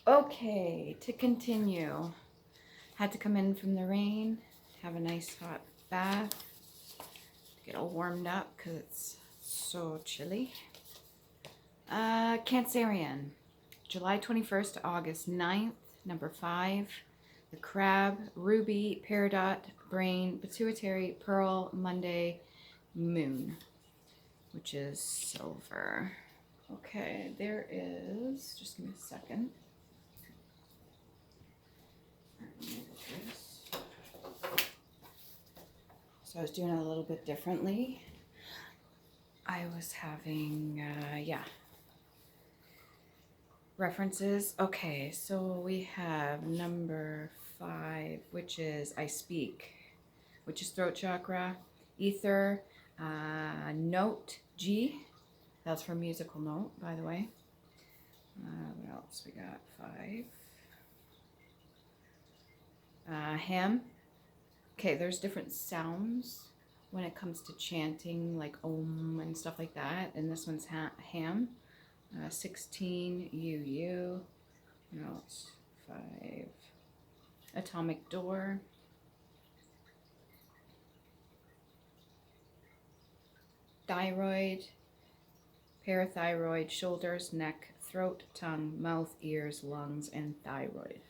Okay, to continue. Had to come in from the rain, have a nice hot bath, get all warmed up because it's so chilly. Cancerian, July 21st to August 9th, number 5. The crab, ruby, peridot, brain, pituitary, pearl, Monday, moon, which is silver. Okay, there is, just give me a second. So I was doing it a little bit differently. I was having, references. Okay, so we have number 5, which is I speak, which is throat chakra, ether, note G. That's for musical note, by the way. What else we got? 5. Ham. Okay, there's different sounds when it comes to chanting, like om and stuff like that. And this one's ham. 16, UU. No, it's 5. Atomic door. Thyroid. Parathyroid, shoulders, neck, throat, tongue, mouth, ears, lungs, and thyroid.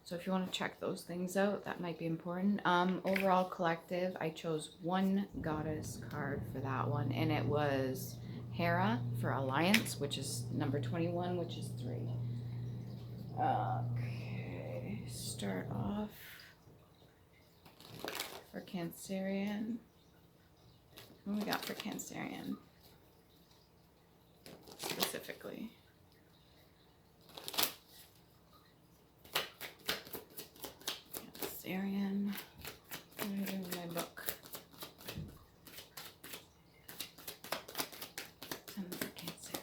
So if you want to check those things out, that might be important. Overall collective, I chose one goddess card for that one, and it was Hera for Alliance, which is number 21, which is 3. Okay, start off for Cancerian. What do we got for Cancerian specifically? Cancerian. What am I doing with my book? Cancerian.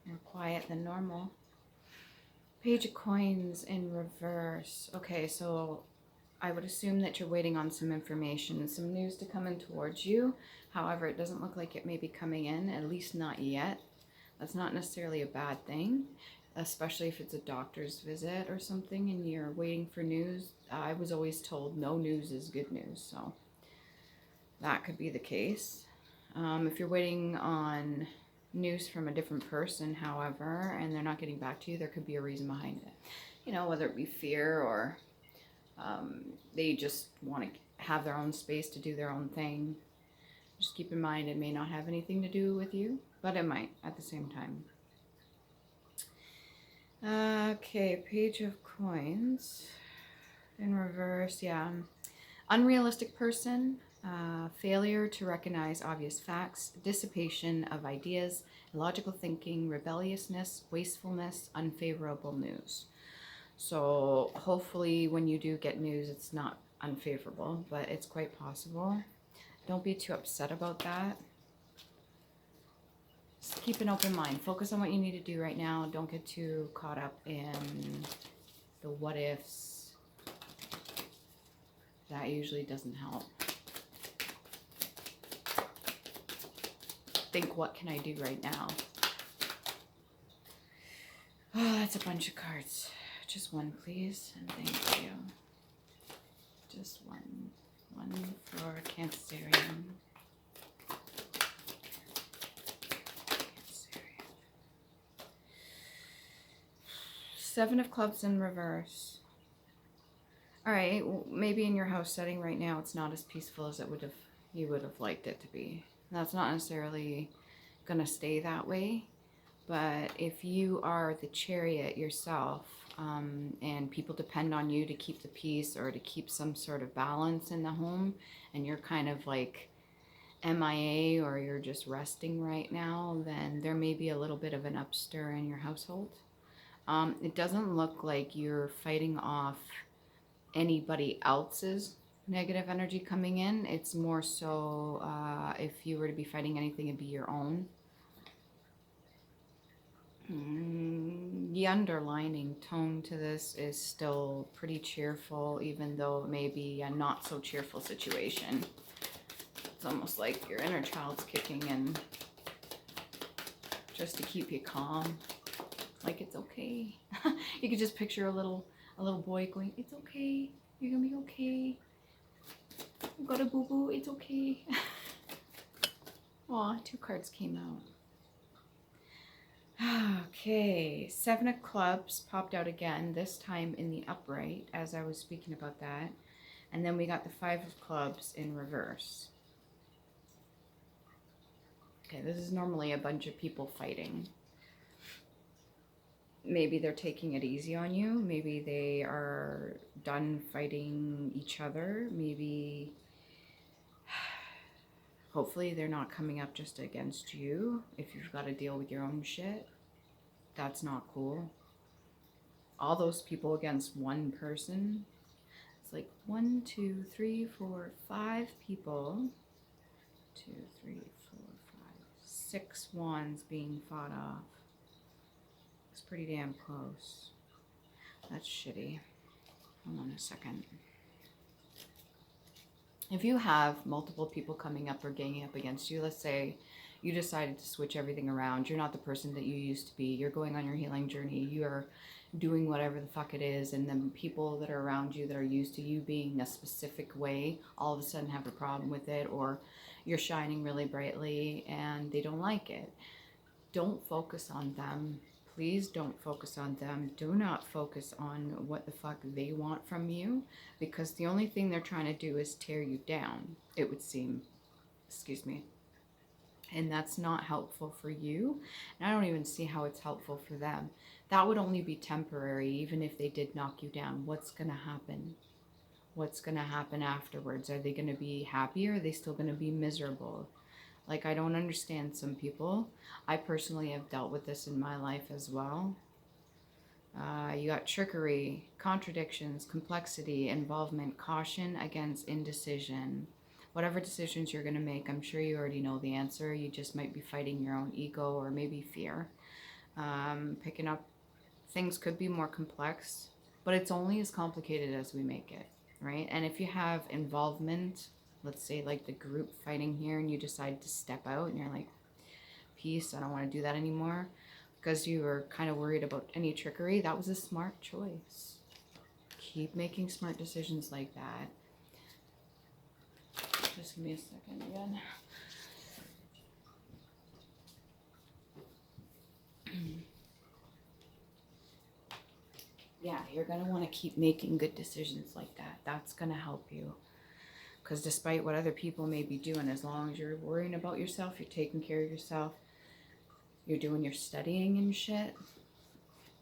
More quiet than normal. Page of Coins in reverse. Okay, so I would assume that you're waiting on some information, some news to come in towards you. However, it doesn't look like it may be coming in, at least not yet. That's not necessarily a bad thing, especially if it's a doctor's visit or something and you're waiting for news. I was always told no news is good news, so that could be the case. If you're waiting on news from a different person, however, and they're not getting back to you, there could be a reason behind it. You know, whether it be fear or they just want to have their own space to do their own thing. Just keep in mind it may not have anything to do with you, but it might at the same time. Okay, Page of Coins in reverse. Yeah, unrealistic person, failure to recognize obvious facts, dissipation of ideas, illogical thinking, rebelliousness, wastefulness, unfavorable news. So hopefully when you do get news, it's not unfavorable, but it's quite possible. Don't be too upset about that. Just keep an open mind. Focus on what you need to do right now. Don't get too caught up in the what ifs. That usually doesn't help. Think, what can I do right now? Oh, that's a bunch of cards. Just one, please, and thank you. Just one. One for Cancerian. Seven of Clubs in reverse. All right, well, maybe in your house setting right now, it's not as peaceful as you would have liked it to be. That's not necessarily gonna stay that way. But if you are the Chariot yourself, and people depend on you to keep the peace or to keep some sort of balance in the home, and you're kind of like MIA or you're just resting right now, then there may be a little bit of an upstir in your household. It doesn't look like you're fighting off anybody else's negative energy coming in. It's more so if you were to be fighting anything, it'd be your own. The underlining tone to this is still pretty cheerful, even though it may be a not so cheerful situation. It's almost like your inner child's kicking in. just to keep you calm. Like, it's okay. You could just picture a little boy going, it's okay, you're gonna be okay. You got a boo-boo, it's okay. Aw, 2 cards came out. Okay, 7 of clubs popped out again, this time in the upright, as I was speaking about that. And then we got the 5 of clubs in reverse. Okay, this is normally a bunch of people fighting. Maybe they're taking it easy on you. Maybe they are done fighting each other. Maybe, hopefully they're not coming up just against you. If you've got to deal with your own shit, that's not cool. All those people against one person. It's like 1, 2, 3, 4, 5 people. 2, 3, 4, 5, 6 wands being fought off. It's pretty damn close. That's shitty. Hold on a second. If you have multiple people coming up or ganging up against you, let's say you decided to switch everything around. You're not the person that you used to be. You're going on your healing journey. You are doing whatever the fuck it is. And the people that are around you that are used to you being a specific way, all of a sudden have a problem with it, or you're shining really brightly and they don't like it. Don't focus on them. Please don't focus on them. Do not focus on what the fuck they want from you, because the only thing they're trying to do is tear you down, it would seem. Excuse me. And that's not helpful for you. And I don't even see how it's helpful for them. That would only be temporary, even if they did knock you down. What's going to happen? What's going to happen afterwards? Are they going to be happy, or are they still going to be miserable? Like, I don't understand some people. I personally have dealt with this in my life as well. You got trickery, contradictions, complexity, involvement, caution against indecision. Whatever decisions you're going to make, I'm sure you already know the answer. You just might be fighting your own ego or maybe fear. Picking up things could be more complex, but it's only as complicated as we make it, right? And if you have involvement, let's say like the group fighting here, and you decide to step out and you're like, peace, I don't want to do that anymore, because you were kind of worried about any trickery, that was a smart choice. Keep making smart decisions like that. Just give me a second again. Yeah, you're going to want to keep making good decisions like that. That's going to help you. Because despite what other people may be doing, as long as you're worrying about yourself, you're taking care of yourself, you're doing your studying and shit,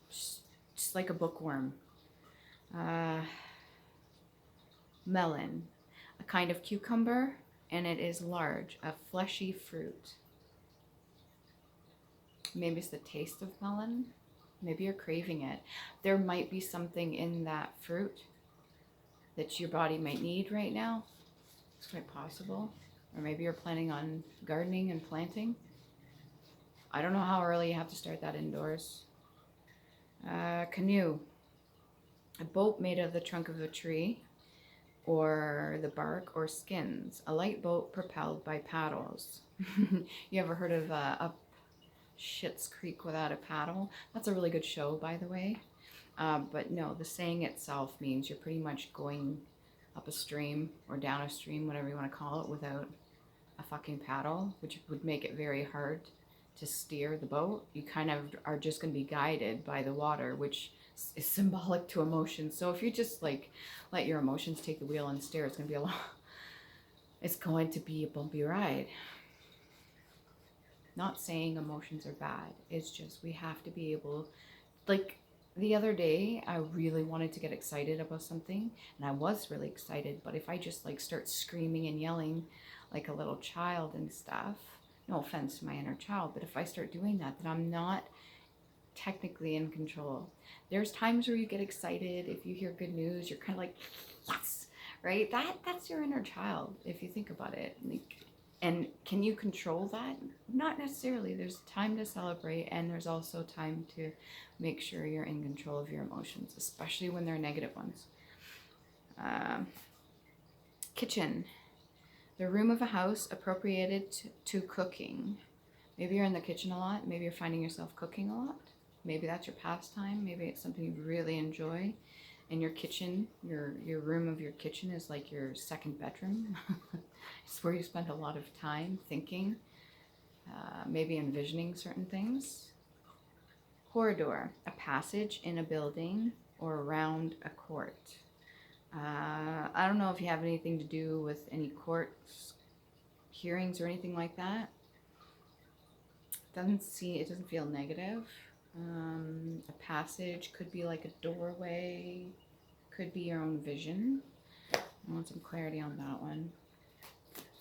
just like a bookworm. Melon, a kind of cucumber, and it is large, a fleshy fruit. Maybe it's the taste of melon. Maybe you're craving it. There might be something in that fruit that your body might need right now. It's quite possible. Or maybe you're planning on gardening and planting. I don't know how early you have to start that indoors. Canoe. A boat made of the trunk of a tree, or the bark, or skins. A light boat propelled by paddles. You ever heard of Up Schitt's Creek Without a Paddle? That's a really good show, by the way. But no, the saying itself means you're pretty much going up a stream or down a stream, whatever you want to call it, without a fucking paddle, which would make it very hard to steer the boat. You kind of are just going to be guided by the water, which is symbolic to emotions. So if you just like let your emotions take the wheel and steer, it's going to be it's going to be a bumpy ride. Not saying emotions are bad. It's just we have to be able, like, the other day, I really wanted to get excited about something, and I was really excited, but if I just like start screaming and yelling like a little child and stuff, no offense to my inner child, but if I start doing that, then I'm not technically in control. There's times where you get excited. If you hear good news, you're kind of like, yes, right? That's your inner child, if you think about it. Like, and can you control that? Not necessarily. There's time to celebrate, and there's also time to make sure you're in control of your emotions, especially when they're negative ones. Kitchen. The room of a house appropriated to cooking. Maybe you're in the kitchen a lot. Maybe you're finding yourself cooking a lot. Maybe that's your pastime. Maybe it's something you really enjoy. And your kitchen, your room of your kitchen is like your second bedroom. It's where you spend a lot of time thinking, maybe envisioning certain things. Corridor, a passage in a building or around a court. I don't know if you have anything to do with any court hearings or anything like that. It doesn't feel negative. A passage could be like a doorway, could be your own vision. I want some clarity on that one.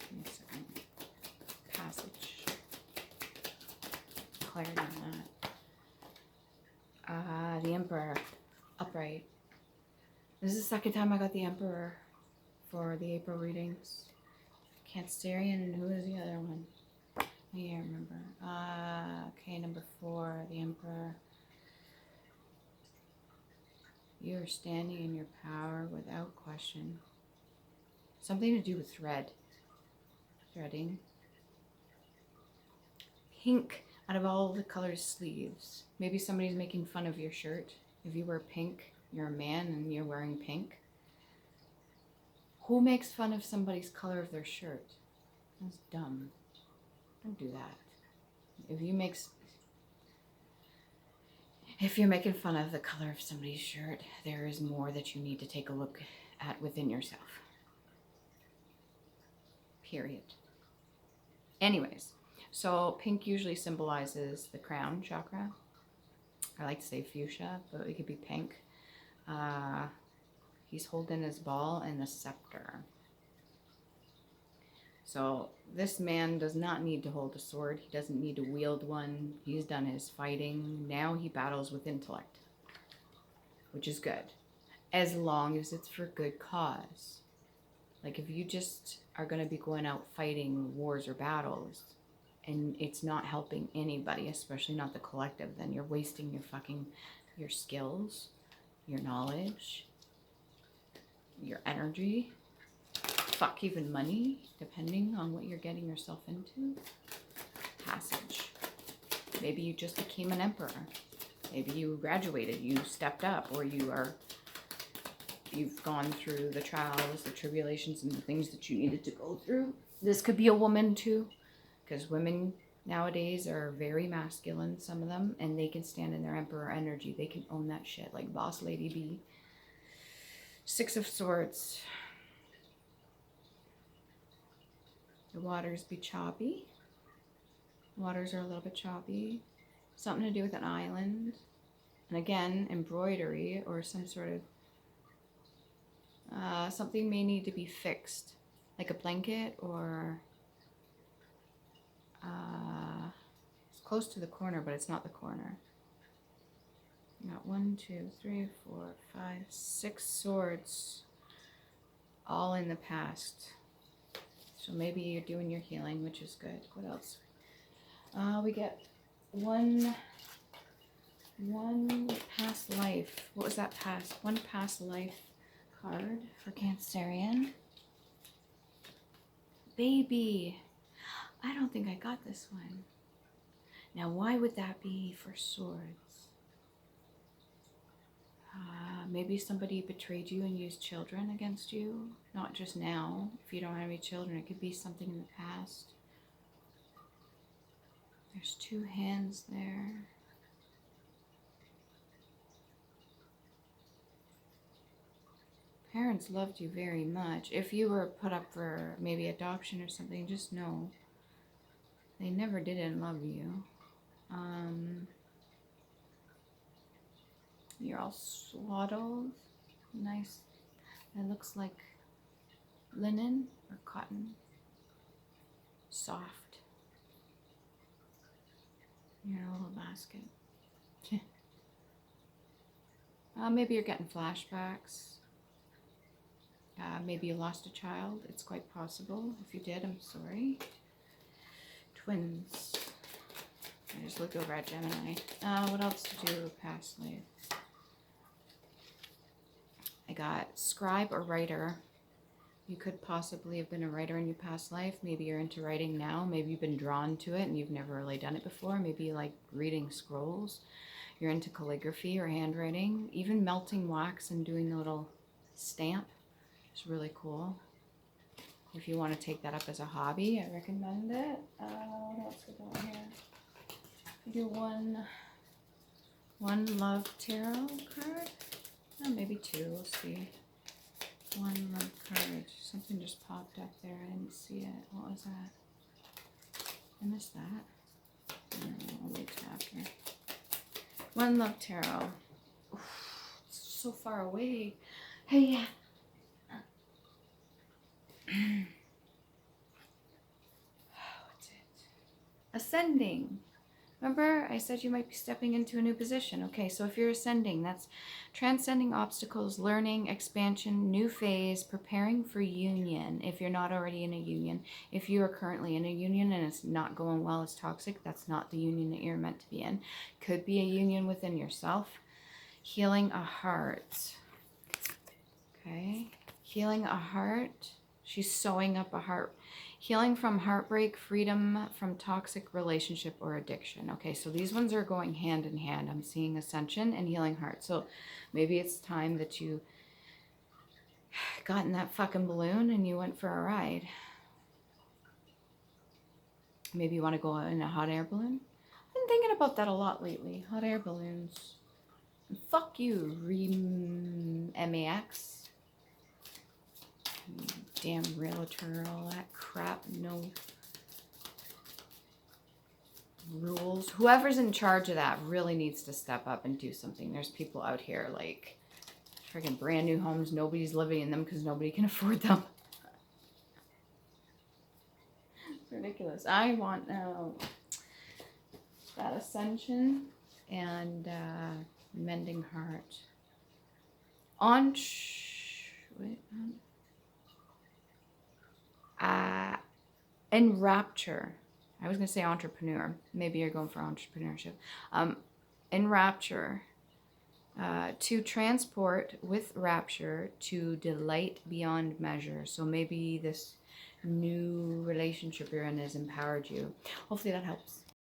Give me a second. Passage. Clarity on that. The Emperor. Upright. This is the second time I got the Emperor for the April readings. Cancerian, and who is the other one? I can't remember. Okay, number 4, the Emperor. You are standing in your power without question. Something to do with threading. Pink out of all the colors sleeves. Maybe somebody's making fun of your shirt. If you wear pink, you're a man and you're wearing pink. Who makes fun of somebody's color of their shirt? That's dumb. Don't do that. If you're making fun of the color of somebody's shirt, there is more that you need to take a look at within yourself. Period. Anyways, so pink usually symbolizes the crown chakra. I like to say fuchsia, but it could be pink. He's holding his ball and the scepter. So this man does not need to hold a sword. He doesn't need to wield one. He's done his fighting. Now he battles with intellect, which is good, as long as it's for good cause. Like if you just are going to be going out fighting wars or battles and it's not helping anybody, especially not the collective, then you're wasting your skills, your knowledge, your energy, even money, depending on what you're getting yourself into. Passage. Maybe you just became an emperor. Maybe you graduated, you stepped up, or you've gone through the trials, the tribulations, and the things that you needed to go through. This could be a woman too, because women nowadays are very masculine, some of them, and they can stand in their emperor energy. They can own that shit, like Boss Lady B. 6 of Swords. The waters be choppy. Waters are a little bit choppy. Something to do with an island. And again, embroidery or some sort of something may need to be fixed, like a blanket, or it's close to the corner, but it's not the corner. You got 1, 2, 3, 4, 5, 6 swords, all in the past. So maybe you're doing your healing, which is good. What else? We get one past life. What was that past? One past life card for Cancerian. Baby. I don't think I got this one. Now, why would that be for swords? Maybe somebody betrayed you and used children against you. Not just now. If you don't have any children, it could be something in the past. There's 2 hands there. Parents loved you very much. If you were put up for maybe adoption or something, just know they never didn't love you. You're all swaddled. Nice. It looks like linen or cotton. Soft. You're in a little basket. Maybe you're getting flashbacks. Maybe you lost a child. It's quite possible. If you did, I'm sorry. Twins. I just looked over at Gemini. What else to do with past life? I got scribe or writer. You could possibly have been a writer in your past life. Maybe you're into writing now. Maybe you've been drawn to it and you've never really done it before. Maybe you like reading scrolls. You're into calligraphy or handwriting. Even melting wax and doing a little stamp is really cool. If you want to take that up as a hobby, I recommend it. What else we got here? We do one love tarot card. Oh, maybe two. We'll see. One love card. Something just popped up there. I didn't see it. What was that? I missed that. I'll wait till after. One love tarot. Oof, it's so far away. Hey, yeah. What's it? Ascending. Remember, I said you might be stepping into a new position. Okay, so if you're ascending, that's transcending obstacles, learning, expansion, new phase, preparing for union. If you're not already in a union, if you are currently in a union and it's not going well, it's toxic, that's not the union that you're meant to be in. Could be a union within yourself. Healing a heart. Okay, healing a heart. She's sewing up a heart. Healing from heartbreak, freedom from toxic relationship or addiction. Okay, so these ones are going hand in hand. I'm seeing ascension and healing heart. So maybe it's time that you got in that fucking balloon and you went for a ride. Maybe you want to go in a hot air balloon. I've been thinking about that a lot lately. Hot air balloons. And fuck you, MAX. Damn realtor, all that crap, no rules. Whoever's in charge of that really needs to step up and do something. There's people out here like freaking brand new homes, nobody's living in them because nobody can afford them. It's ridiculous. I want that ascension and mending heart. Enrapture. I was going to say entrepreneur. Maybe you're going for entrepreneurship. Enrapture. To transport with rapture to delight beyond measure. So maybe this new relationship you're in has empowered you. Hopefully that helps.